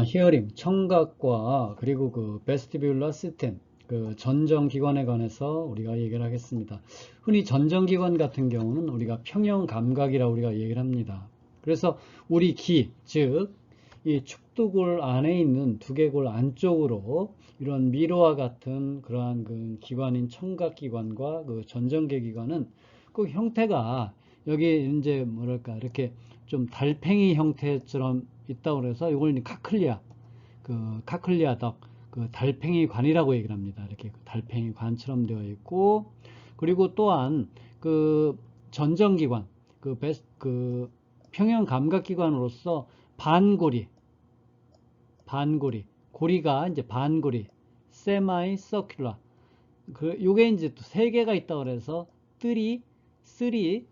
히어링, 청각과 그리고 그 베스티뷸러 시스템, 그 전정기관에 관해서 우리가 얘기를 하겠습니다. 흔히 전정기관 같은 경우는 우리가 평형 감각이라고 우리가 얘기를 합니다. 그래서 우리 귀, 즉, 이 축두골 안에 있는 두개골 안쪽으로 이런 미로와 같은 그러한 그 기관인 청각기관과 그 전정계기관은 그 형태가 여기 이제 뭐랄까 이렇게 좀 달팽이 형태처럼 있다고 그래서 이걸 카클리아, 그 카클리아 덕, 그 달팽이 관이라고 얘기를 합니다. 이렇게 달팽이 관처럼 되어 있고, 그리고 또한 그 전정기관, 그 평형 감각기관으로서 반고리, 고리가 이제 반고리, 세마이 서큘라, 요게 이제 또 세 개가 있다고 그래서 쓰리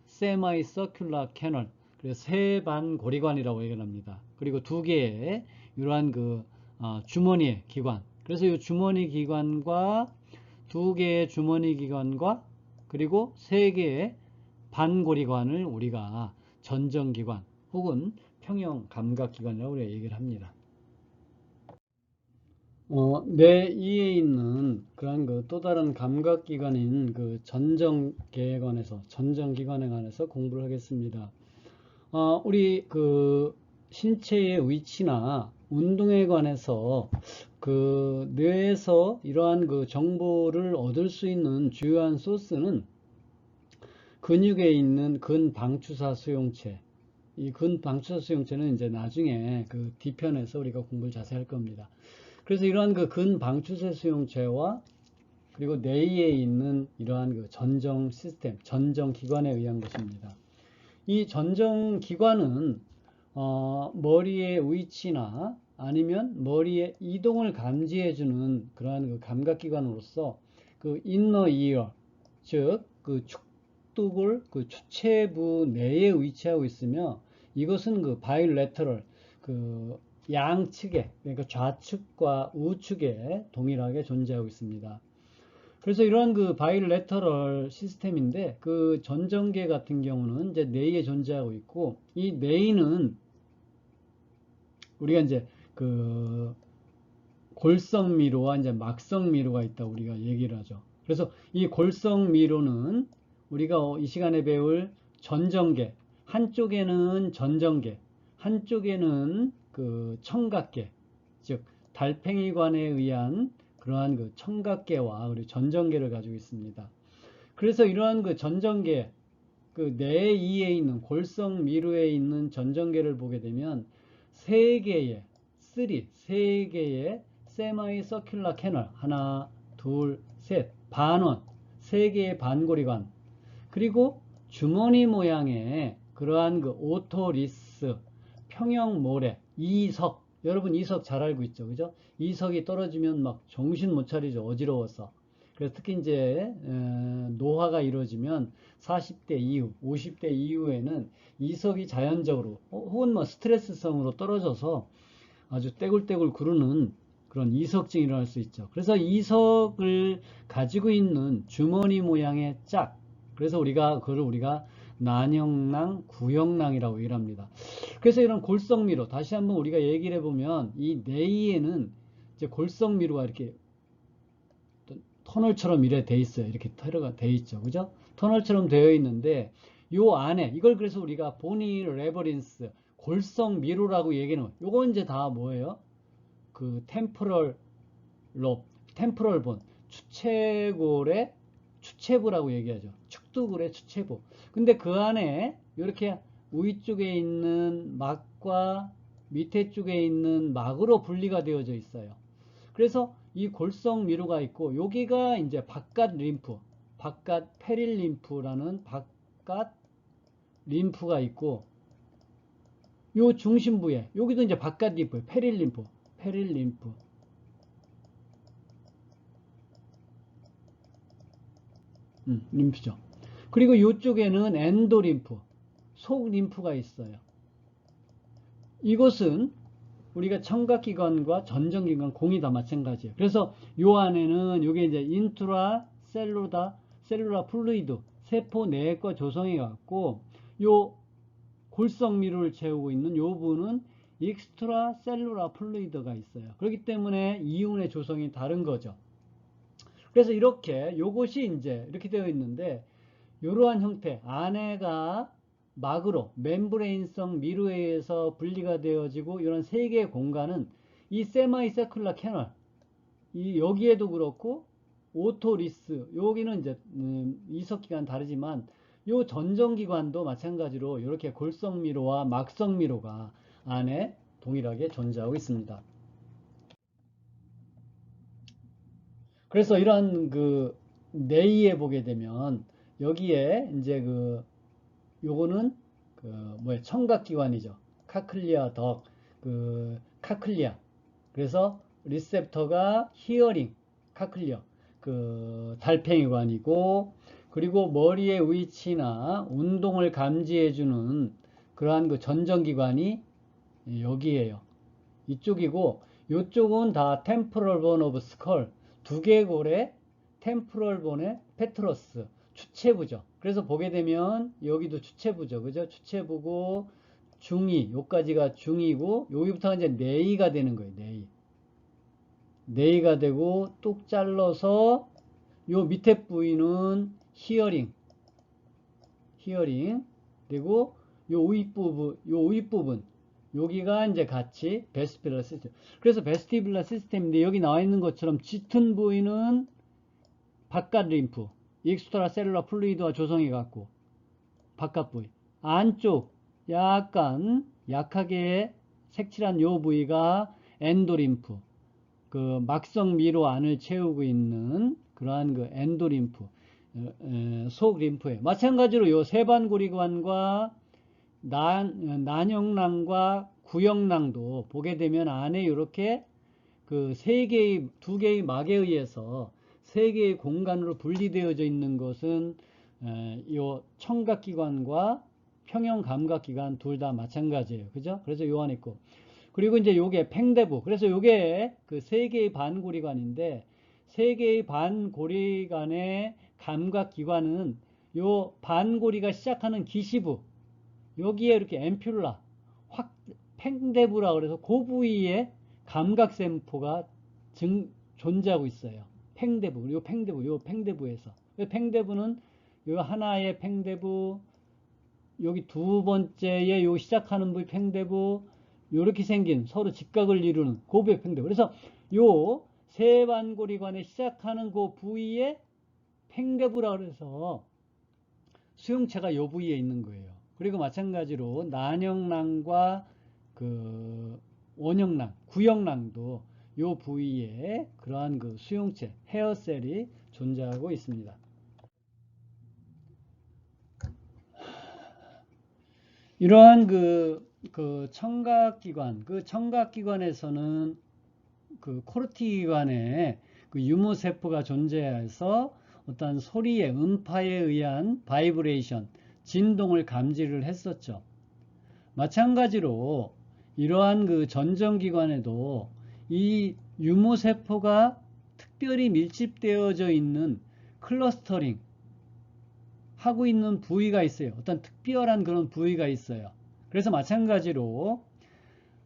세마이 서큘라 캐널, 그래서 세반 고리관이라고 얘기를 합니다. 그리고 두 개의 이러한 그 주머니의 기관, 그래서 이 주머니 기관과 두 개의 주머니 기관과 그리고 세 개의 반고리관을 우리가 전정기관 혹은 평형 감각기관이라고 우리가 얘기를 합니다. 뇌 이에 있는 그런 그 또 다른 감각기관인 그 전정기관에 관해서 공부를 하겠습니다. 우리 그 신체의 위치나 운동에 관해서 그 뇌에서 이러한 그 정보를 얻을 수 있는 주요한 소스는 근육에 있는 근방추사 수용체. 이 근방추사 수용체는 이제 나중에 그 뒤편에서 우리가 공부를 자세히 할 겁니다. 그래서 이러한 그 근방추세 수용체와 그리고 뇌에 있는 이러한 그 전정 시스템, 전정 기관에 의한 것입니다. 이 전정 기관은 머리의 위치나 아니면 머리의 이동을 감지해주는 그러한 그 감각기관으로서 그 인너 이어, 즉 그 축두골 그 주체부 내에 위치하고 있으며 이것은 그 바이레터럴 그 양측에, 그러니까 좌측과 우측에 동일하게 존재하고 있습니다. 그래서 이러한 그 바이레터럴 시스템인데 그 전정계 같은 경우는 이제 뇌에 존재하고 있고, 이 뇌는 우리가 이제 그 골성미로와 이제 막성미로가 있다고 우리가 얘기를 하죠. 그래서 이 골성미로는 우리가 이 시간에 배울 전정계, 한쪽에는 전정계, 한쪽에는 그 청각계, 즉 달팽이관에 의한 그러한 그 청각계와 그리고 전정계를 가지고 있습니다. 그래서 이러한 그 전정계, 그 뇌이에 있는 골성미루에 있는 전정계를 보게 되면 세 개의 세 개의 세마이 서큘라 캐널, 하나, 둘, 셋, 반원, 세 개의 반고리관, 그리고 주머니 모양의 그러한 그 오토리스, 평형 모래, 이석, 여러분 이석 잘 알고 있죠, 그죠? 이석이 떨어지면 막 정신 못 차리죠, 어지러워서. 그래서 특히 이제 노화가 이루어지면 40대 이후, 50대 이후에는 이석이 자연적으로 혹은 뭐 스트레스성으로 떨어져서 아주 떼굴떼굴 구르는 그런 이석증이 일어날 수 있죠. 그래서 이석을 가지고 있는 주머니 모양의 짝, 그래서 그걸 우리가 난형낭, 구형낭이라고 얘기를 합니다. 그래서 이런 골성미로 다시 한번 우리가 얘기를 해보면 이 뇌에는 이제 골성미로가 이렇게 터널처럼 이래 돼 있어요. 이렇게 터널가 돼 있죠. 그죠? 터널처럼 되어 있는데 요 안에 이걸 그래서 우리가 보니 레버린스 골성 미로라고 얘기는, 요건 이제 다 뭐예요? 그 템포럴 롭, 템포럴 본, 주체골의 주체부라고 얘기하죠. 축두골의 주체부. 근데 그 안에 이렇게 위쪽에 있는 막과 밑에 쪽에 있는 막으로 분리가 되어져 있어요. 그래서 이 골성 미루가 있고, 여기가 이제 바깥 림프, 바깥 페릴 림프라는 바깥 림프가 있고, 요 중심부에 여기도 이제 바깥 림프, 페릴 림프, 페릴 림프, 림프죠. 그리고 이쪽에는 엔도 림프, 속 림프가 있어요. 이것은 우리가 청각기관과 전정기관 공이 다 마찬가지예요. 그래서 요 안에는 요게 이제 인트라 셀룰라 플루이드, 세포 내과 조성해 갖고 요 골성미를 채우고 있는 요 부분은 익스트라 셀룰라 플루이드가 있어요. 그렇기 때문에 이온의 조성이 다른 거죠. 그래서 이렇게 요것이 이제 이렇게 되어 있는데 이러한 형태 안에가 막으로 멤브레인성 미루에 의해서 분리가 되어지고 이런 세 개의 공간은 이 세마이 세큘라 캐널 이 여기에도 그렇고 오토리스 여기는 이제 이석기관 다르지만 요 전정기관도 마찬가지로 이렇게 골성미로와 막성미로가 안에 동일하게 존재하고 있습니다. 그래서 이런 그 내이에 보게 되면 여기에 이제 그 요거는 그 뭐야 청각기관이죠. 카클리아 덕, 그 카클리아. 그래서 리셉터가 히어링, 카클리어, 그 달팽이관이고 그리고 머리의 위치나 운동을 감지해주는 그러한 그 전정기관이 여기에요. 이쪽이고 이쪽은 다 템포럴 본 오브 스컬 두개골의 템포럴 본의 페트러스 주체부죠. 그래서 보게 되면 여기도 주체부죠. 그죠? 주체부고 중이 요까지가 중이고 여기부터가 이제 내이가 되는 거예요. 내이. 내이가 되고 뚝 잘라서 요 밑에 부위는 히어링 그리고 요 윗부분 여기가 이제 같이 베스티뷸러 시스템. 그래서 베스티뷸러 시스템인데 여기 나와 있는 것처럼 짙은 부위는 바깥 림프, 익스트라 셀룰러 플루이드와 조성해 갖고 바깥 부위. 안쪽 약간 약하게 색칠한 요 부위가 엔도림프. 그 막성 미로 안을 채우고 있는 그러한 그 엔도림프, 속 림프에 마찬가지로 요 세반고리관과 난형낭과 구형낭도 보게 되면 안에 이렇게 그 두 개의 막에 의해서 세 개의 공간으로 분리되어져 있는 것은 요 청각기관과 평형감각기관 둘 다 마찬가지예요. 그죠? 그래서 요 안에 있고 그리고 이제 요게 팽대부. 그래서 요게 그 세 개의 반고리관인데 세 개의 반고리관의 감각기관은 요 반고리가 시작하는 기시부 여기에 이렇게 앰퓰라 확 팽대부라 그래서 그 부위에 감각세포가 존재하고 있어요. 팽대부, 요 팽대부에서. 팽대부는 요 하나의 팽대부, 여기 두 번째에 요 시작하는 부위 팽대부, 요렇게 생긴 서로 직각을 이루는 고부의 팽대부. 그래서 요 세반고리관에 시작하는 그 부위에 팽대부라 그래서 수용체가 요 부위에 있는 거예요. 그리고 마찬가지로 난형낭과 그 원형낭, 구형낭도 요 부위에 그러한 그 수용체, 헤어셀이 존재하고 있습니다. 이러한 그 청각기관, 그 청각기관에서는 그 코르티기관에 그 유무세포가 존재해서 어떤 소리의 음파에 의한 바이브레이션, 진동을 감지를 했었죠. 마찬가지로 이러한 그 전정기관에도 이 유무세포가 특별히 밀집되어져 있는 클러스터링 하고 있는 부위가 있어요. 어떤 특별한 그런 부위가 있어요. 그래서 마찬가지로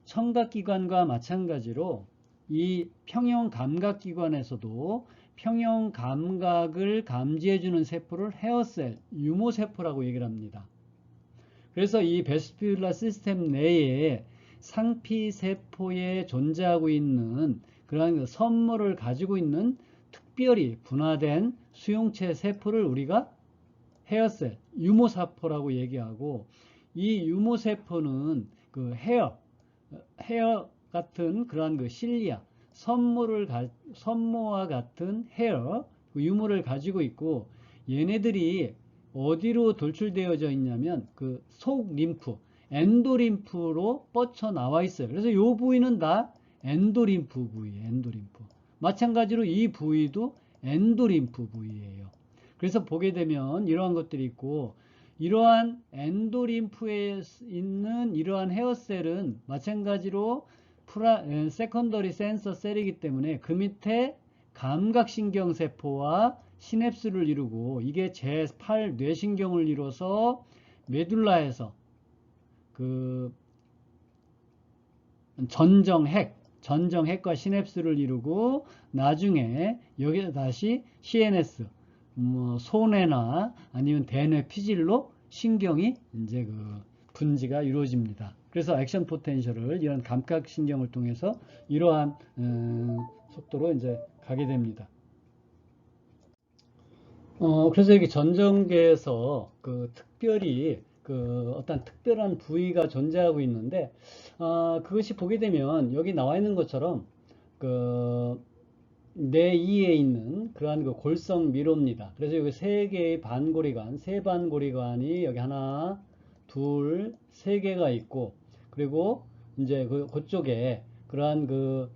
청각기관과 마찬가지로 이 평형감각기관에서도 평형감각을 감지해주는 세포를 헤어셀, 유모세포라고 얘기를 합니다. 그래서 이 베스티뷸라 시스템 내에 상피세포에 존재하고 있는 그러한 선물을 가지고 있는 특별히 분화된 수용체 세포를 우리가 헤어셀, 유모사포라고 얘기하고 이 유모세포는 그 헤어 같은 그러한 그 실리아, 선모와 같은 헤어, 유물을 가지고 있고 얘네들이 어디로 돌출되어져 있냐면 그 속 림프, 엔도림프로 뻗쳐 나와 있어요. 그래서 이 부위는 다 엔도림프 부위예요. 엔도림프. 마찬가지로 이 부위도 엔도림프 부위예요. 그래서 보게 되면 이러한 것들이 있고 이러한 엔도림프에 있는 이러한 헤어셀은 마찬가지로 세컨더리 센서 셀이기 때문에 그 밑에 감각신경세포와 시냅스를 이루고 이게 제8 뇌신경을 이뤄서 메둘라에서 그 전정핵과 시냅스를 이루고 나중에 여기서 다시 CNS, 뭐 소뇌나 아니면 대뇌 피질로 신경이 이제 그 분지가 이루어집니다. 그래서 액션 포텐셜을 이런 감각신경을 통해서 이러한 속도로 이제 가게 됩니다. 그래서 여기 전정계에서 그 특별히 그 어떤 특별한 부위가 존재하고 있는데, 그것이 보게 되면 여기 나와 있는 것처럼 그 뇌이에 있는 그러한 그 골성 미로입니다. 그래서 여기 세 개의 반고리관, 세 반고리관이 여기 하나, 둘, 세 개가 있고, 그리고 이제 그쪽에 그러한 그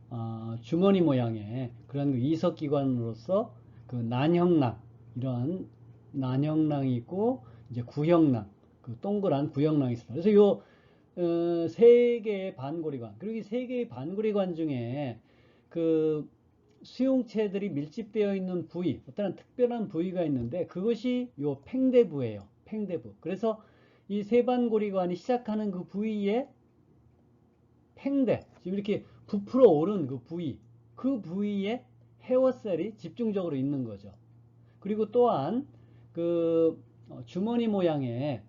주머니 모양의 그러한 그 이석기관으로서 그 난형낭, 이러한 난형낭이 있고 이제 구형낭, 그 동그란 구형낭이 있습니다. 그래서 요 세 개의 반고리관, 그리고 이 세 개의 반고리관 중에 그 수용체들이 밀집되어 있는 부위, 어떤 특별한 부위가 있는데 그것이 요 팽대부예요. 팽대부. 그래서 이 세반고리관이 시작하는 그 부위에 팽대, 지금 이렇게 부풀어 오른 그 부위, 그 부위에 헤어셀이 집중적으로 있는 거죠. 그리고 또한 그 주머니 모양의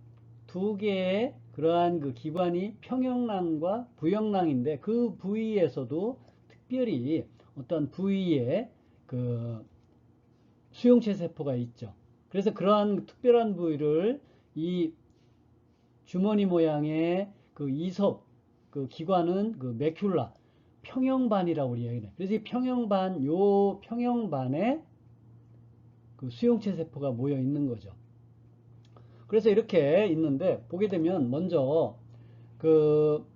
두 개의 그러한 그 기관이 평형낭과 부형낭인데 그 부위에서도 특별히 어떤 부위에 그 수용체 세포가 있죠. 그래서 그러한 특별한 부위를 이 주머니 모양의 그 이석 그 기관은 그 매큘라 평형반이라고 우리 얘기해요. 그래서 이 평형반, 요 평형반에 그 수용체 세포가 모여 있는 거죠. 그래서 이렇게 있는데 보게 되면 먼저 그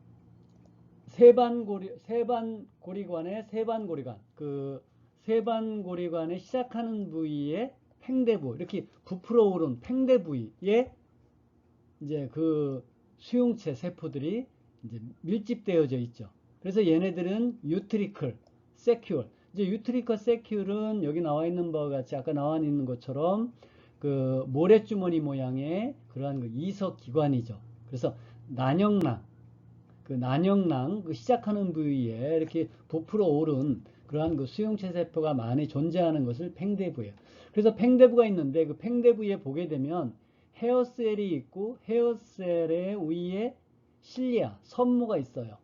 세반고리관의 세반고리관, 그 세반고리관의 시작하는 부위에 팽대부, 이렇게 부풀어 오른 팽대 부위에 이제 그 수용체 세포들이 이제 밀집되어져 있죠. 그래서 얘네들은 유트리클, 세큐얼. 이제 유트리클, 세큐얼은 여기 나와 있는 바와 같이 아까 나와 있는 것처럼 그 모래주머니 모양의 그러한 그 이석 기관이죠. 그래서 난형낭, 그 난형낭 그 시작하는 부위에 이렇게 부풀어 오른 그러한 그 수용체 세포가 많이 존재하는 것을 팽대부예요. 그래서 팽대부가 있는데 그 팽대부에 보게 되면 헤어셀이 있고 헤어셀의 위에 실리아, 선무가 있어요.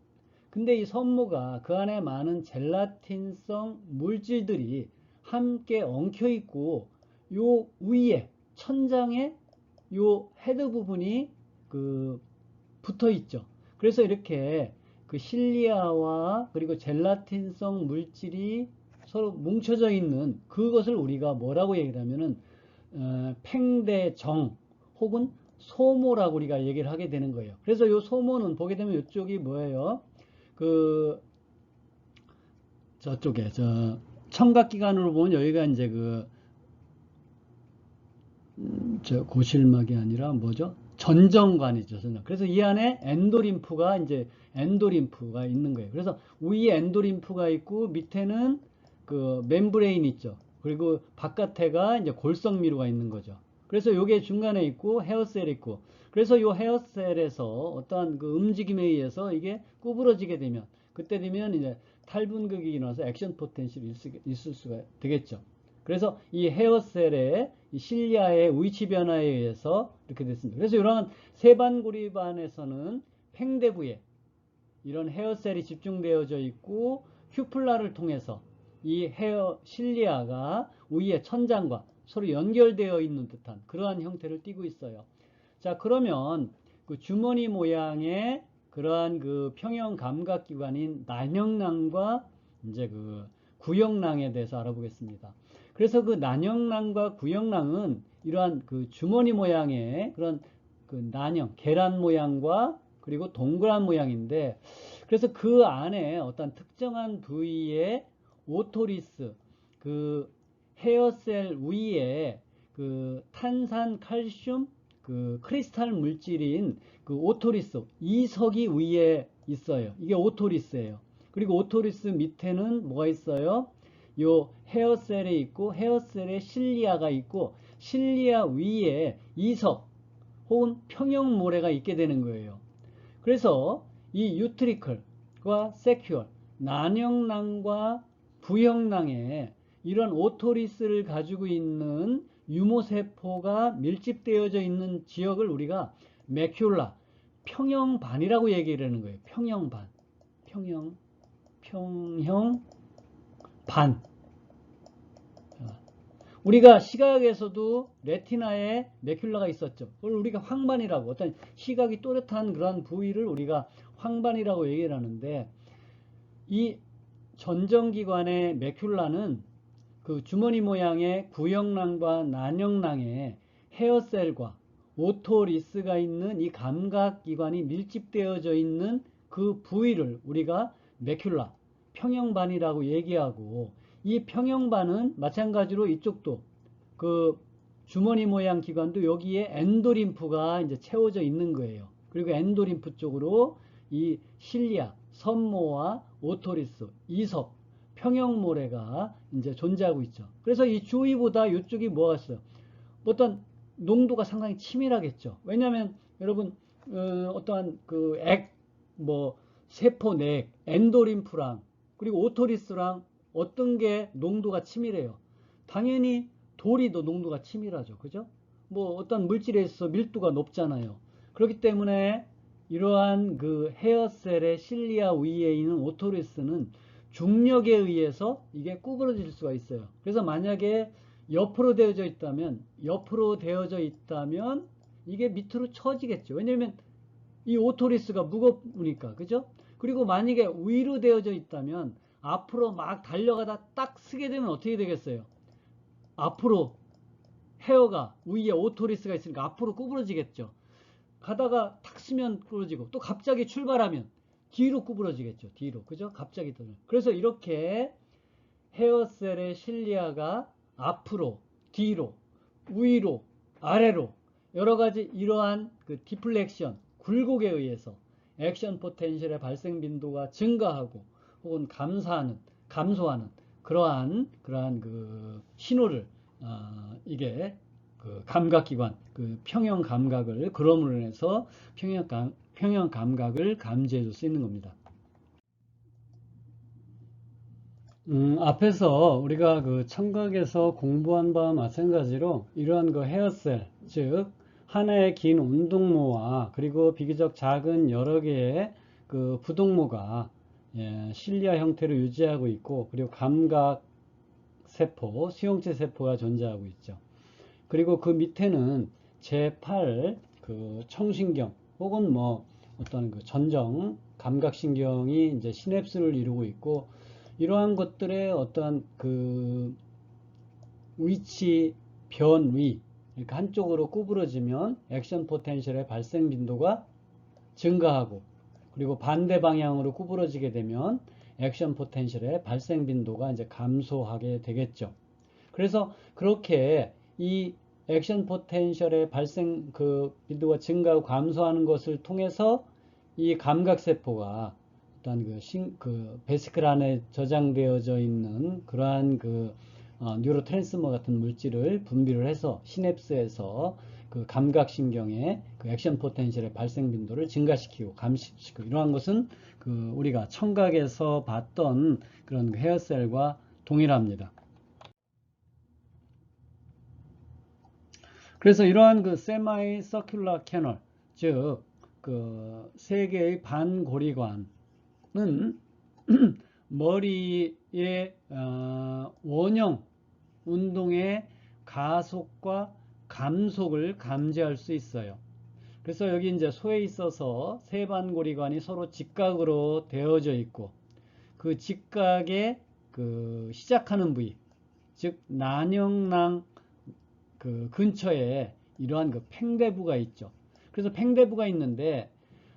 근데 이 선무가 그 안에 많은 젤라틴성 물질들이 함께 엉켜 있고 요 위에 천장에 요 헤드 부분이 그 붙어 있죠. 그래서 이렇게 그 실리아와 그리고 젤라틴성 물질이 서로 뭉쳐져 있는 그것을 우리가 뭐라고 얘기를 하면은 팽대정 혹은 소모라고 우리가 얘기를 하게 되는 거예요. 그래서 이 소모는 보게 되면 이쪽이 뭐예요? 그 저쪽에 저 청각기관으로 보면 여기가 이제 저 고실막이 아니라 뭐죠? 전정관이죠. 전정. 그래서 이 안에 엔도림프가 이제 엔도림프가 있는 거예요. 그래서 위에 엔도림프가 있고 밑에는 그 멤브레인 있죠. 그리고 바깥에가 이제 골성미루가 있는 거죠. 그래서 요게 중간에 있고 헤어셀 있고 그래서 요 헤어셀에서 어떠한 그 움직임에 의해서 이게 구부러지게 되면 그때 되면 이제 탈분극이 일어나서 액션 포텐셜이 있을 수가 되겠죠. 그래서 이 헤어셀의 이 실리아의 위치 변화에 의해서 이렇게 됐습니다. 그래서 이러한 세반고리반에서는 팽대부에 이런 헤어셀이 집중되어져 있고 큐플라를 통해서 이 헤어 실리아가 위의 천장과 서로 연결되어 있는 듯한 그러한 형태를 띠고 있어요. 자, 그러면 그 주머니 모양의 그러한 그 평형 감각기관인 난형낭과 이제 그 구형낭에 대해서 알아보겠습니다. 그래서 그 난형낭과 구형낭은 이러한 그 주머니 모양의 그런 그 난형, 계란 모양과 그리고 동그란 모양인데 그래서 그 안에 어떤 특정한 부위의 오토리스, 그 헤어셀 위에 그 탄산 칼슘 그 크리스탈 물질인 그 오토리스 이석이 위에 있어요. 이게 오토리스예요. 그리고 오토리스 밑에는 뭐가 있어요? 요 헤어셀에 있고 헤어셀에 실리아가 있고 실리아 위에 이석 혹은 평형모래가 있게 되는 거예요. 그래서 이 유트리클 세큐얼, 난형낭과 부형낭에 이런 오토리스를 가지고 있는 유모세포가 밀집되어져 있는 지역을 우리가 매큘라, 평형반이라고 얘기를 하는 거예요. 평형반. 평형반. 우리가 시각에서도 레티나에 매큘라가 있었죠. 그걸 우리가 황반이라고, 어떤 시각이 또렷한 그런 부위를 우리가 황반이라고 얘기를 하는데, 이 전정기관의 매큘라는 그 주머니 모양의 구형낭과 난형낭에 헤어셀과 오토리스가 있는 이 감각기관이 밀집되어져 있는 그 부위를 우리가 매큘라, 평형반이라고 얘기하고, 이 평형반은 마찬가지로 이쪽도 그 주머니 모양 기관도 여기에 엔도림프가 이제 채워져 있는 거예요. 그리고 엔도림프 쪽으로 이 실리아, 선모와 오토리스, 이섭, 평형모래가 이제 존재하고 있죠. 그래서 이 주위보다 이쪽이 뭐가 있어요? 어떤 농도가 상당히 치밀하겠죠. 왜냐하면 여러분 어떠한 그 세포 내액, 엔도림프랑 그리고 오토리스랑 어떤 게 농도가 치밀해요? 당연히 돌이 더 농도가 치밀하죠. 그죠? 뭐 어떤 물질에 있어서 밀도가 높잖아요. 그렇기 때문에 이러한 그 헤어셀의 실리아 위에 있는 오토리스는 중력에 의해서 이게 구부러질 수가 있어요. 그래서 만약에 옆으로 되어져 있다면 이게 밑으로 처지겠죠. 왜냐면 이 오토리스가 무겁으니까. 그죠? 그리고 만약에 위로 되어져 있다면 앞으로 막 달려가다 딱 쓰게 되면 어떻게 되겠어요? 앞으로 헤어가 위에 오토리스가 있으니까 앞으로 구부러지겠죠. 가다가 탁 쓰면 구부러지고 또 갑자기 출발하면 뒤로 구부러지겠죠. 뒤로. 그죠? 갑자기 또. 그래서 이렇게 헤어셀의 실리아가 앞으로, 뒤로, 위로, 아래로 여러 가지 이러한 그 디플렉션, 굴곡에 의해서 액션 포텐셜의 발생 빈도가 증가하고 혹은 감소하는 그러한 그 신호를 이게 그 감각기관, 그 평형 감각을 그럼으로 인해서 평형 감각을 감지해 줄 수 있는 겁니다. 앞에서 우리가 그 청각에서 공부한 바와 마찬가지로 이러한 그 헤어셀, 즉 하나의 긴 운동모와 그리고 비교적 작은 여러 개의 그 부동모가 실리아 형태를 유지하고 있고, 그리고 감각 세포, 수용체 세포가 존재하고 있죠. 그리고 그 밑에는 제8 그 청신경 혹은 뭐 어떤 그 전정 감각신경이 이제 시냅스를 이루고 있고, 이러한 것들의 어떤 그 위치 변위, 그러니까 한쪽으로 구부러지면 액션 포텐셜의 발생 빈도가 증가하고, 그리고 반대 방향으로 구부러지게 되면 액션 포텐셜의 발생 빈도가 이제 감소하게 되겠죠. 그래서 그렇게 이 액션 포텐셜의 발생 그 빈도가 증가하고 감소하는 것을 통해서 이 감각세포가 어떤 그 베시클 안에 저장되어져 있는 그러한 그 뉴로트랜스머 같은 물질을 분비를 해서 시냅스에서 그 감각신경의 그 액션 포텐셜의 발생 빈도를 증가시키고 감시시키고, 이러한 것은 그 우리가 청각에서 봤던 그런 헤어셀과 동일합니다. 그래서 이러한 그 세마이 서큘러 캐널, 즉 그 세 개의 반고리관은 머리의 원형 운동의 가속과 감속을 감지할 수 있어요. 그래서 여기 이제 소에 있어서 세 반고리관이 서로 직각으로 되어져 있고, 그 직각의 그 시작하는 부위, 즉 난형낭 그 근처에 이러한 그 팽대부가 있죠. 그래서 팽대부가 있는데,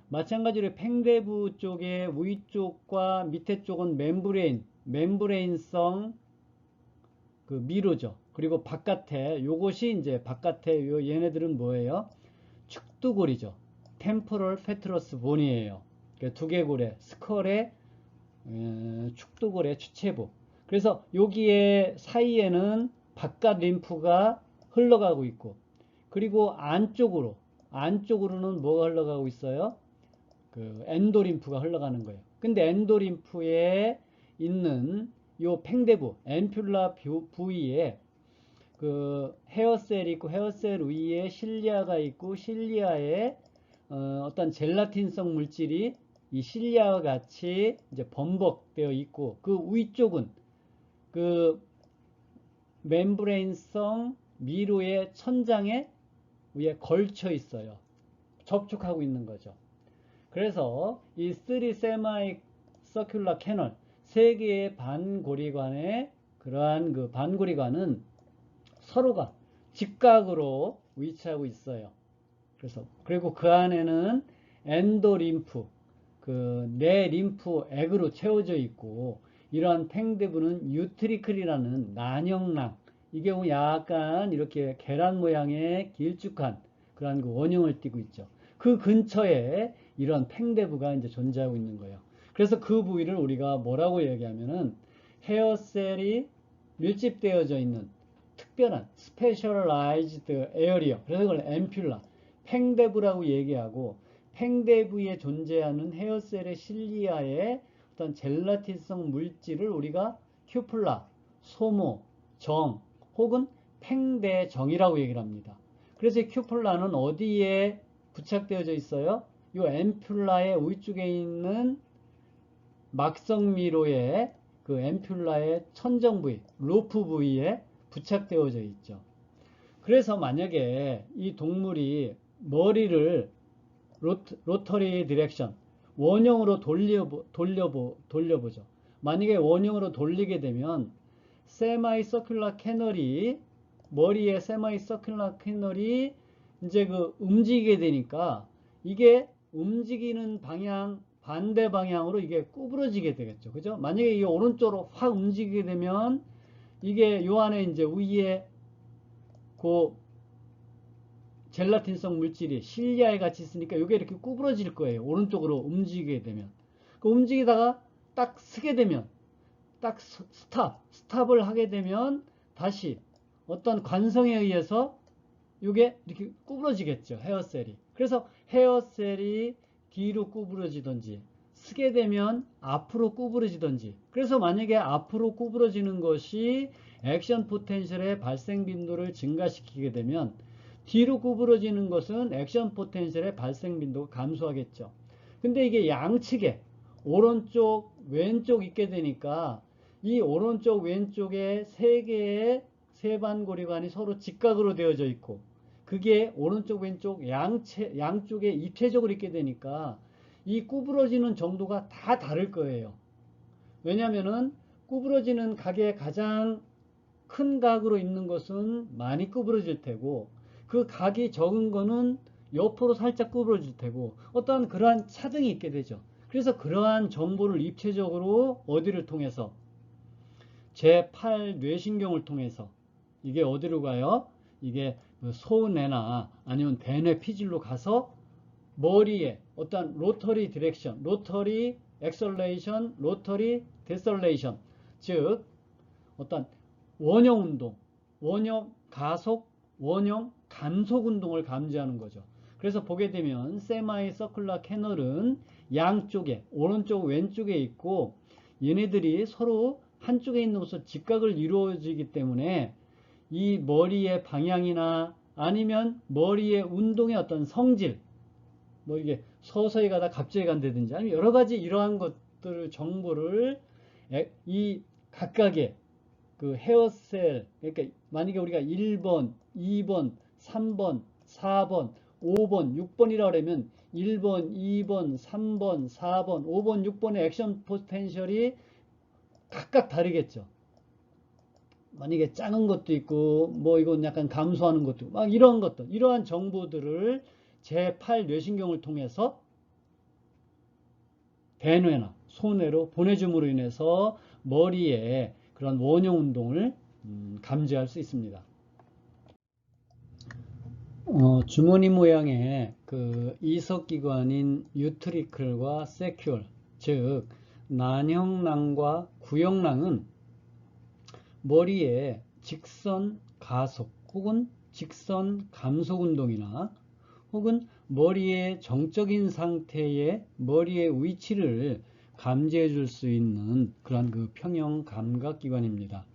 마찬가지로 팽대부 쪽의 위쪽과 밑에 쪽은 멤브레인성 그 미로죠. 그리고 바깥에 요것이 이제 바깥에 얘네들은 뭐예요? 축두골이죠. 템포럴 페트러스 본이에요. 그러니까 두개골의 스컬의 축두골의 주체부. 그래서 여기에 사이에는 바깥 림프가 흘러가고 있고, 그리고 안쪽으로는 뭐가 흘러가고 있어요? 그 엔도림프가 흘러가는 거예요. 근데 엔도림프에 있는 요 팽대부, 앰뷸라 부위에 그 헤어셀이 있고 헤어셀 위에 실리아가 있고 실리아에 어떤 젤라틴성 물질이 이 실리아와 같이 이제 범벅되어 있고 그 위쪽은 그 멤브레인성 미로의 천장에 위에 걸쳐 있어요. 접촉하고 있는 거죠. 그래서 이 3 세마이 서큘러 캐널 세 개의 반고리관의 그러한 그 반고리관은 서로가 직각으로 위치하고 있어요. 그래서 그리고 그 안에는 엔도림프 그 내 림프액으로 채워져 있고 이러한 팽대부는 유트리클이라는 난형낭 이게 약간 이렇게 계란 모양의 길쭉한 그런 그 원형을 띠고 있죠. 그 근처에 이런 팽대부가 이제 존재하고 있는 거예요. 그래서 그 부위를 우리가 뭐라고 얘기하면은 헤어셀이 밀집되어져 있는 특별한 specialized area 그래서 그걸 앰뷸라 팽대부라고 얘기하고 팽대부에 존재하는 헤어셀의 실리아의 어떤 젤라틴성 물질을 우리가 큐플라, 소모, 정 혹은 팽대정이라고 얘기를 합니다. 그래서 이 큐플라는 어디에 부착되어져 있어요? 이 앰뷸라의 위쪽에 있는 막성미로의 그 앰뷸라의 천정 부위, 로프 부위에 부착되어져 있죠. 그래서 만약에 이 동물이 머리를 로터리 디렉션 원형으로 돌려보죠. 만약에 원형으로 돌리게 되면 세마이 서큘러 캐널이 머리에 세마이 서큘러 캐널이 이제 그 움직이게 되니까 이게 움직이는 방향 반대 방향으로 이게 구부러지게 되겠죠. 그죠? 만약에 이 오른쪽으로 확 움직이게 되면 이게 요 안에 이제 위에 그 젤라틴성 물질이 실리아에 같이 있으니까 이게 이렇게 구부러질 거예요. 오른쪽으로 움직이게 되면. 그 움직이다가 딱 서게 되면 딱 스탑을 하게 되면 다시 어떤 관성에 의해서 이게 이렇게 구부러지겠죠. 헤어셀이. 그래서 헤어셀이 뒤로 구부러지든지 쓰게 되면 앞으로 구부러지든지 그래서 만약에 앞으로 구부러지는 것이 액션 포텐셜의 발생 빈도를 증가시키게 되면 뒤로 구부러지는 것은 액션 포텐셜의 발생 빈도가 감소하겠죠. 근데 이게 양측에 오른쪽 왼쪽 있게 되니까 이 오른쪽 왼쪽에 세 개의 세반고리관이 서로 직각으로 되어져 있고 그게 오른쪽 왼쪽 양쪽에 입체적으로 있게 되니까 이 구부러지는 정도가 다 다를 거예요. 왜냐면은 구부러지는 각의 가장 큰 각으로 있는 것은 많이 구부러질 테고 그 각이 적은 거는 옆으로 살짝 구부러질 테고 어떠한 그러한 차등이 있게 되죠. 그래서 그러한 정보를 입체적으로 어디를 통해서 제8 뇌신경을 통해서 이게 어디로 가요? 이게 소뇌나 아니면 대뇌 피질로 가서 머리에 어떤 로터리 디렉션, 로터리 엑셀레이션, 로터리 데셀레이션 즉 어떤 원형 운동, 원형 가속, 원형 감속 운동을 감지하는 거죠. 그래서 보게 되면 세마이 서큘러 캐널은 양쪽에 오른쪽 왼쪽에 있고 얘네들이 서로 한쪽에 있는 곳으로 직각을 이루어지기 때문에 이 머리의 방향이나 아니면 머리의 운동의 어떤 성질 뭐 이게 서서히 가다 갑자기 간다든지 아니면 여러 가지 이러한 것들 정보를 이 각각의 그 헤어셀 그러니까 만약에 우리가 1번, 2번, 3번, 4번, 5번, 6번이라고 하면 1번, 2번, 3번, 4번, 5번, 6번의 액션 포텐셜이 각각 다르겠죠. 만약에 작은 것도 있고 뭐 이건 약간 감소하는 것도 막 이런 것들 이러한 정보들을 제8 뇌신경을 통해서 대뇌나 소뇌로 보내줌으로 인해서 머리에 그런 원형 운동을 감지할 수 있습니다. 주머니 모양의 그 이석기관인 유트리클과 세큐얼, 즉 난형낭과 구형낭은 머리에 직선 가속 혹은 직선 감속 운동이나 혹은 머리의 정적인 상태의 머리의 위치를 감지해 줄 수 있는 그러한 그 평형 감각기관입니다.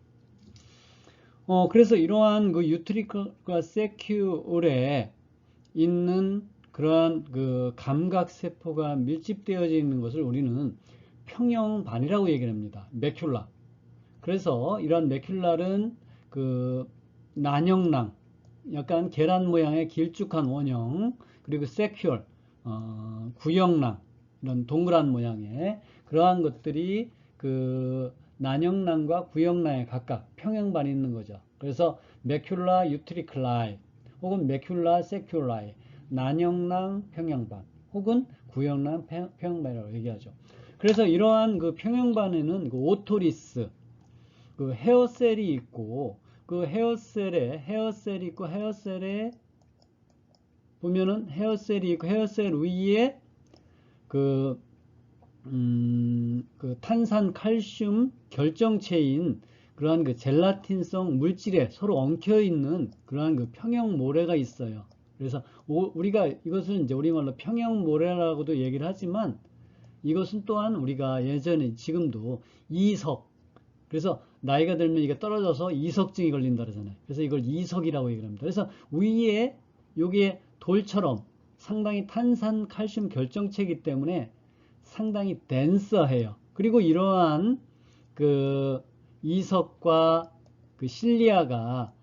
그래서 이러한 그 유트리클과 세큐올에 있는 그러한 그 감각세포가 밀집되어져 있는 것을 우리는 평형반이라고 얘기를 합니다. 매큘라. 그래서 이러한 매큘라는 그 난형낭, 약간 계란 모양의 길쭉한 원형, 그리고 세큐얼, 구형낭, 이런 동그란 모양의 그러한 것들이 그 난형낭과 구형낭에 각각 평형반이 있는 거죠. 그래서 매큘라 유트리클라이 혹은 매큘라 세큘라이, 난형낭 평형반 혹은 구형낭 평형반이라고 얘기하죠. 그래서 이러한 그 평형반에는 그 오토리스, 그 헤어셀이 있고, 그 헤어셀이 있고, 헤어셀에 보면은 헤어셀이 있고, 헤어셀 위에 그 탄산 칼슘 결정체인 그러한 그 젤라틴성 물질에 서로 엉켜 있는 그러한 그 평형 모래가 있어요. 그래서 우리가 이것은 이제 우리말로 평형 모래라고도 얘기를 하지만, 이것은 또한 우리가 예전에 지금도 이석, 그래서 나이가 들면 이게 떨어져서 이석증이 걸린다 그러잖아요. 그래서 이걸 이석이라고 얘기를 합니다. 그래서 위에 여기에 돌처럼 상당히 탄산 칼슘 결정체이기 때문에 상당히 덴서해요. 그리고 이러한 그 이석과 그 실리아가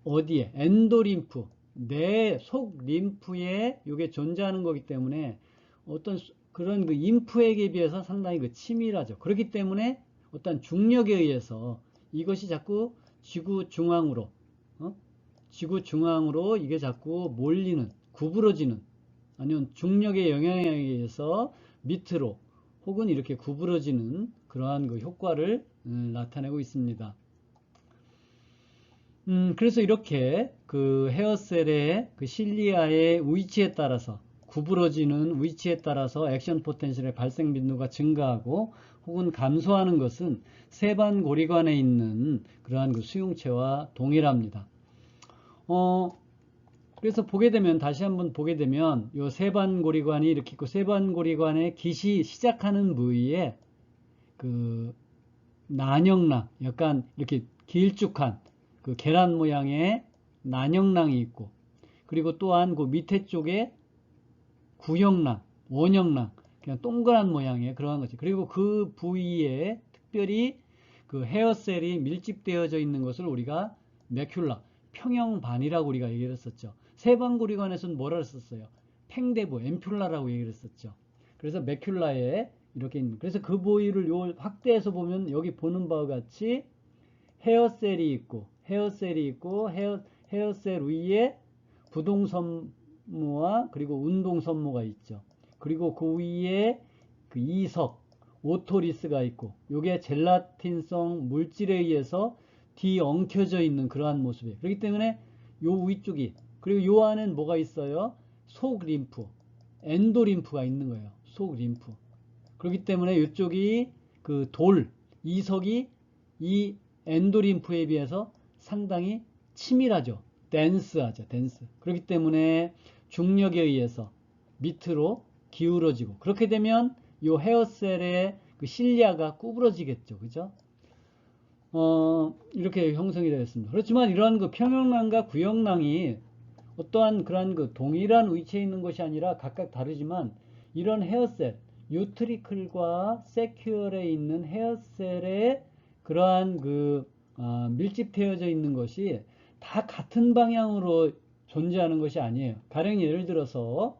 어디에 엔도림프, 내 속 림프에 이게 존재하는 거기 때문에 어떤 그런 그 림프액에 비해서 상당히 그 치밀하죠. 그렇기 때문에 어떤 중력에 의해서 이것이 자꾸 지구 중앙으로 이게 자꾸 몰리는, 구부러지는, 아니면 중력의 영향에 의해서 밑으로 혹은 이렇게 구부러지는 그러한 그 효과를 나타내고 있습니다. 그래서 이렇게 그 헤어셀의 그 실리아의 위치에 따라서, 구부러지는 위치에 따라서 액션 포텐셜의 발생 빈도가 증가하고 혹은 감소하는 것은 세반고리관에 있는 그러한 그 수용체와 동일합니다. 그래서 보게 되면, 다시 한번 보게 되면, 요 세반고리관이 이렇게 있고, 세반고리관의 깃이 시작하는 부위에 그 난형낭, 약간 이렇게 길쭉한 그 계란 모양의 난형낭이 있고, 그리고 또한 그 밑에 쪽에 구형낭, 원형낭, 그냥 동그란 모양의 그러한 거지. 그리고 그 부위에 특별히 그 헤어셀이 밀집되어져 있는 것을 우리가 매큘라, 평형반이라고 우리가 얘기를 했었죠. 세반고리관에서는 뭐라 했었어요? 팽대부, 앰퓰라라고 얘기를 했었죠. 그래서 매큘라에 이렇게 있는, 그래서 그 부위를 요 확대해서 보면 여기 보는 바와 같이 헤어셀이 있고, 헤어셀 위에 부동선모와 그리고 운동선모가 있죠. 그리고 그 위에 그 이석, 오토리스가 있고, 요게 젤라틴성 물질에 의해서 뒤엉켜져 있는 그러한 모습이에요. 그렇기 때문에 요 위쪽이, 그리고 요 안엔 뭐가 있어요? 속림프, 엔도림프가 있는 거예요. 속림프. 그렇기 때문에 이쪽이 그 이석이 이 엔도림프에 비해서 상당히 치밀하죠. 덴스하죠. 덴스. 그렇기 때문에 중력에 의해서 밑으로 기울어지고, 그렇게 되면 이 헤어셀의 그 실리아가 구부러지겠죠. 그죠? 이렇게 형성이 되었습니다. 그렇지만 이러한 그 평형낭과 구형낭이 어떠한 그러한 그 동일한 위치에 있는 것이 아니라 각각 다르지만, 이런 헤어셀, 유트리클과 세큐얼에 있는 헤어셀의 그러한 그 밀집되어져 있는 것이 다 같은 방향으로 존재하는 것이 아니에요. 가령 예를 들어서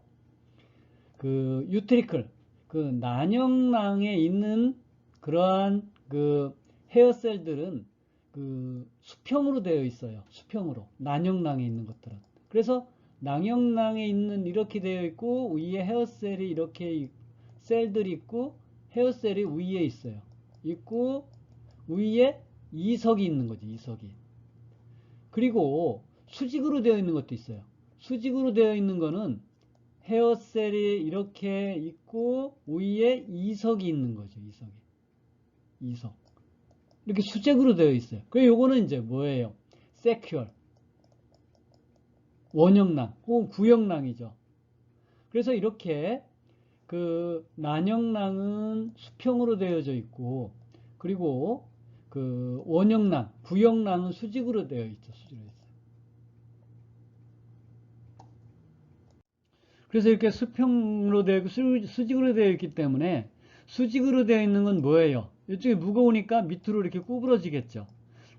그 유트리클, 그 난형낭에 있는 그러한 그 헤어셀들은 그 수평으로 되어 있어요. 수평으로. 난형낭에 있는 것들은. 그래서 난형낭에 있는 이렇게 되어 있고, 위에 헤어셀이 이렇게 셀들이 있고, 헤어셀이 위에 있어요. 있고, 위에 이석이 있는 거지, 이석이. 그리고 수직으로 되어 있는 것도 있어요. 수직으로 되어 있는 거는 헤어셀이 이렇게 있고, 위에 이석이 있는 거죠, 이석이. 이석. 이렇게 수직으로 되어 있어요. 그리고 요거는 이제 뭐예요? 세큐얼. 원형낭 혹은 구형낭이죠. 그래서 이렇게 그 난영낭은 수평으로 되어져 있고, 그리고 그 원형낭, 부형낭은 수직으로 되어 있죠. 수직으로 있어요. 그래서 이렇게 수평으로 되어 있고 수직으로 되어 있기 때문에 수직으로 되어 있는 건 뭐예요? 이쪽이 무거우니까 밑으로 이렇게 구부러지겠죠.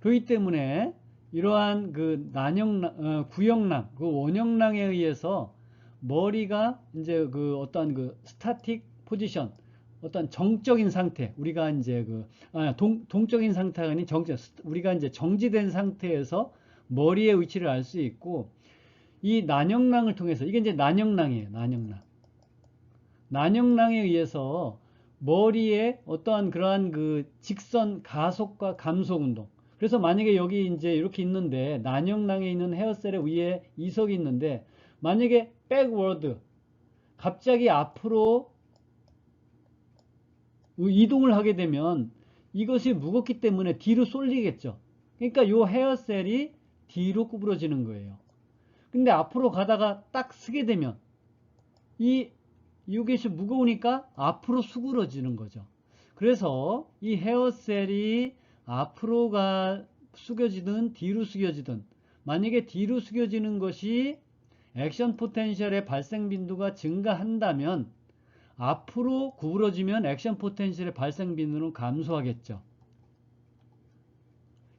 그렇기 때문에 이러한 그 구형낭, 그 원형낭에 의해서 머리가 이제 그 어떤 그 스타틱 포지션, 어떤 정적인 상태, 우리가 이제 동적인 상태가 아닌 우리가 이제 정지된 상태에서 머리의 위치를 알 수 있고, 이 난영랑을 통해서, 이게 이제 난영랑이에요. 난영랑에 의해서 머리에 어떠한 그러한 그 직선 가속과 감속 운동. 그래서 만약에 여기 이제 이렇게 있는데, 난영랑에 있는 헤어셀의 위에 이석이 있는데, 만약에 백워드, 갑자기 앞으로 이동을 하게 되면 이것이 무겁기 때문에 뒤로 쏠리겠죠. 그러니까 이 헤어셀이 뒤로 구부러지는 거예요. 근데 앞으로 가다가 딱 쓰게 되면 이것이 무거우니까 앞으로 수그러지는 거죠. 그래서 이 헤어셀이 앞으로가 숙여지든 뒤로 숙여지든, 만약에 뒤로 숙여지는 것이 액션 포텐셜의 발생 빈도가 증가한다면 앞으로 구부러지면 액션 포텐셜의 발생 빈도는 감소하겠죠.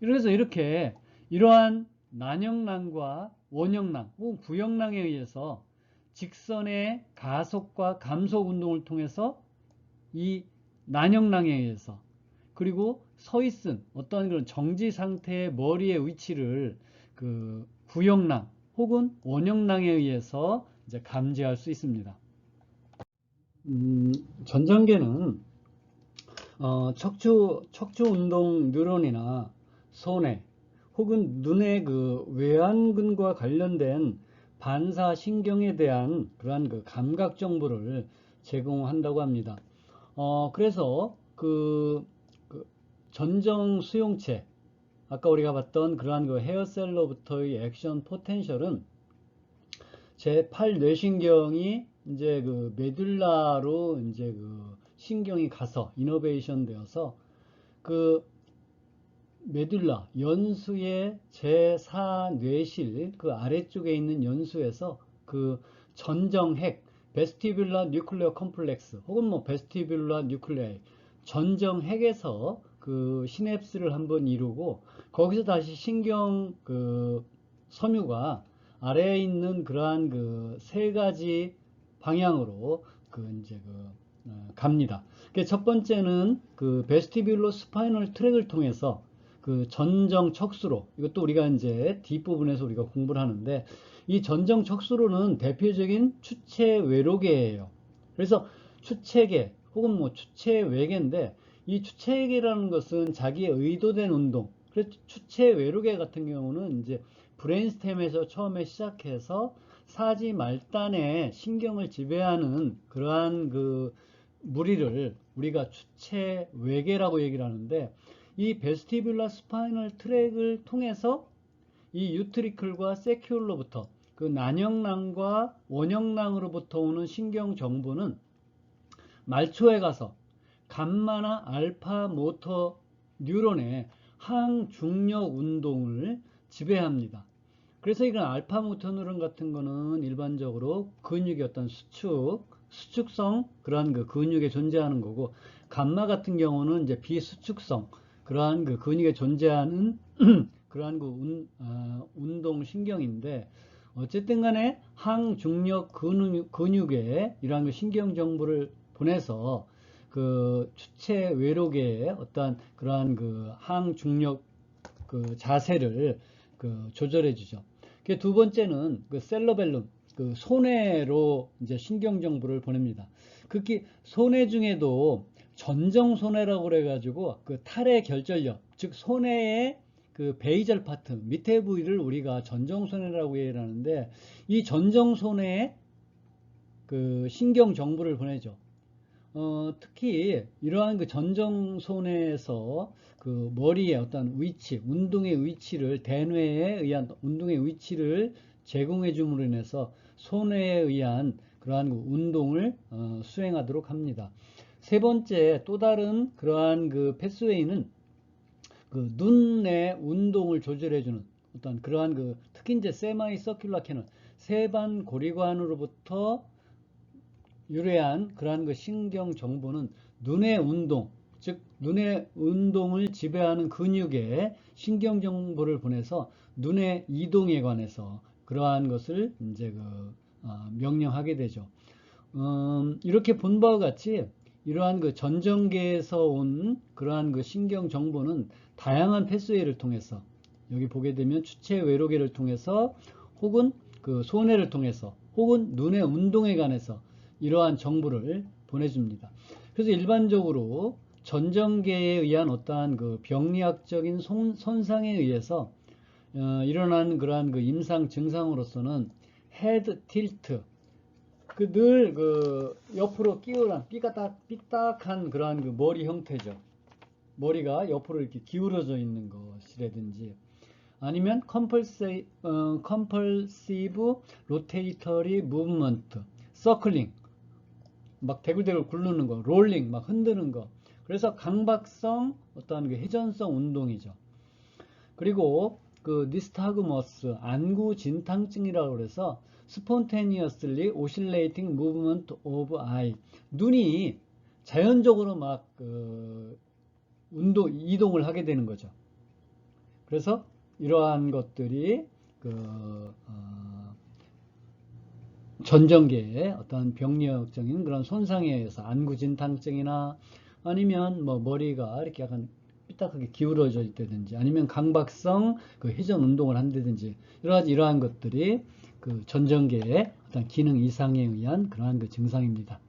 그래서 이렇게 이러한 난형랑과 원형랑 혹은 구형랑에 의해서 직선의 가속과 감속 운동을 통해서 이 난형랑에 의해서, 그리고 서 있은 어떤 그런 정지 상태의 머리의 위치를 그 구형랑 혹은 원형랑에 의해서 이제 감지할 수 있습니다. 전정계는 척추 운동 뉴런이나 손해 혹은 눈의 그 외안근과 관련된 반사 신경에 대한 그러한 그 감각 정보를 제공한다고 합니다. 그래서 그 전정 수용체, 아까 우리가 봤던 그러한 그 헤어셀로부터의 액션 포텐셜은 제8 뇌신경이 이제 그 메듈라로 이제 그 신경이 가서 이너베이션 되어서 그 메듈라 연수의 제4 뇌실 그 아래쪽에 있는 연수에서 그 전정핵 베스티뷸라 뉴클레어 컴플렉스 혹은 뭐 베스티뷸라 뉴클레이 전정핵에서 그 시냅스를 한번 이루고, 거기서 다시 신경 그 섬유가 아래에 있는 그러한 그 세 가지 방향으로 갑니다. 첫 번째는 그 베스티뷸러 스파이널 트랙을 통해서 그 전정 척수로, 이것도 우리가 이제 뒷부분에서 우리가 공부를 하는데, 이 전정 척수로는 대표적인 추체 외로계예요. 그래서 추체계 혹은 뭐 추체 외계인데, 이 추체계라는 것은 자기의 의도된 운동, 그래서 추체 외로계 같은 경우는 이제 브레인스템에서 처음에 시작해서 사지 말단의 신경을 지배하는 그러한 그 무리를 우리가 추체 외계라고 얘기를 하는데, 이 베스티뷸라 스파이널 트랙을 통해서 이 유트리클과 세큐울로부터 그 난형랑과 원형랑으로부터 오는 신경 정보는 말초에 가서 감마나 알파 모터 뉴런의 항중력 운동을 지배합니다. 그래서 이런 알파 모터 뉴런 같은 거는 일반적으로 근육의 어떤 수축성 그러한 그 근육에 존재하는 거고, 감마 같은 경우는 이제 비수축성 그러한 그 근육에 존재하는 그러한 그 운동 신경인데, 어쨌든 간에 항중력 근육에 이러한 그 신경 정보를 보내서 그 추체 외로계의 어떠한 그러한 그 항중력 그 자세를 그 조절해 주죠. 두 번째는 그 셀러벨룸, 그 손해로 이제 신경 정보를 보냅니다. 특히 손해 중에도 전정 손해라고 그래가지고 그 탈의 결절력, 즉 손해의 그 베이절 파트 밑에 부위를 우리가 전정 손해라고 얘기를 하는데, 이 전정 손해에 그 신경 정보를 보내죠. 특히 이러한 그 전정 손해에서 그 머리의 어떤 위치, 운동의 위치를, 대뇌에 의한 운동의 위치를 제공해 줌으로 인해서 손해에 의한 그러한 그 운동을 수행하도록 합니다. 세 번째 또 다른 그러한 그 패스웨이는 그 눈의 운동을 조절해주는 어떤 그러한 그 특히 이제 세마이 서큘라 캐논 세반 고리관으로부터 유래한 그러한 그 신경 정보는 눈의 운동, 즉 눈의 운동을 지배하는 근육에 신경 정보를 보내서 눈의 이동에 관해서 그러한 것을 이제 명령하게 되죠. 이렇게 본 바와 같이 이러한 그 전정계에서 온 그러한 그 신경 정보는 다양한 패스웨이를 통해서 여기 보게 되면 주체 외로계를 통해서 혹은 그 손해를 통해서 혹은 눈의 운동에 관해서 이러한 정보를 보내줍니다. 그래서 일반적으로 전정계에 의한 어떠한 그 병리학적인 손상에 의해서 일어나는 그러한 그 임상 증상으로서는 헤드 틸트, 그 늘 그 옆으로 끼우란 삐딱한 그러한 그 머리 형태죠. 머리가 옆으로 이렇게 기울어져 있는 것이라든지 아니면 컴펄시브 로테이터리 무브먼트, 서클링, 막 대굴대굴 굴르는 거, 롤링, 막 흔드는 거. 그래서 강박성 어떠한 그 회전성 운동이죠. 그리고 그 니스타그머스 안구진탕증이라고 그래서 spontaneously oscillating movement of eye, 눈이 자연적으로 막 이동을 하게 되는 거죠. 그래서 이러한 것들이 전정계의 어떤 병리학적인 그런 손상에 의해서 안구진탕증이나 아니면 뭐 머리가 이렇게 약간 삐딱하게 기울어져 있다든지 아니면 강박성 그 회전 운동을 한다든지 이러한 것들이 그 전정계의 어떤 기능 이상에 의한 그러한 그 증상입니다.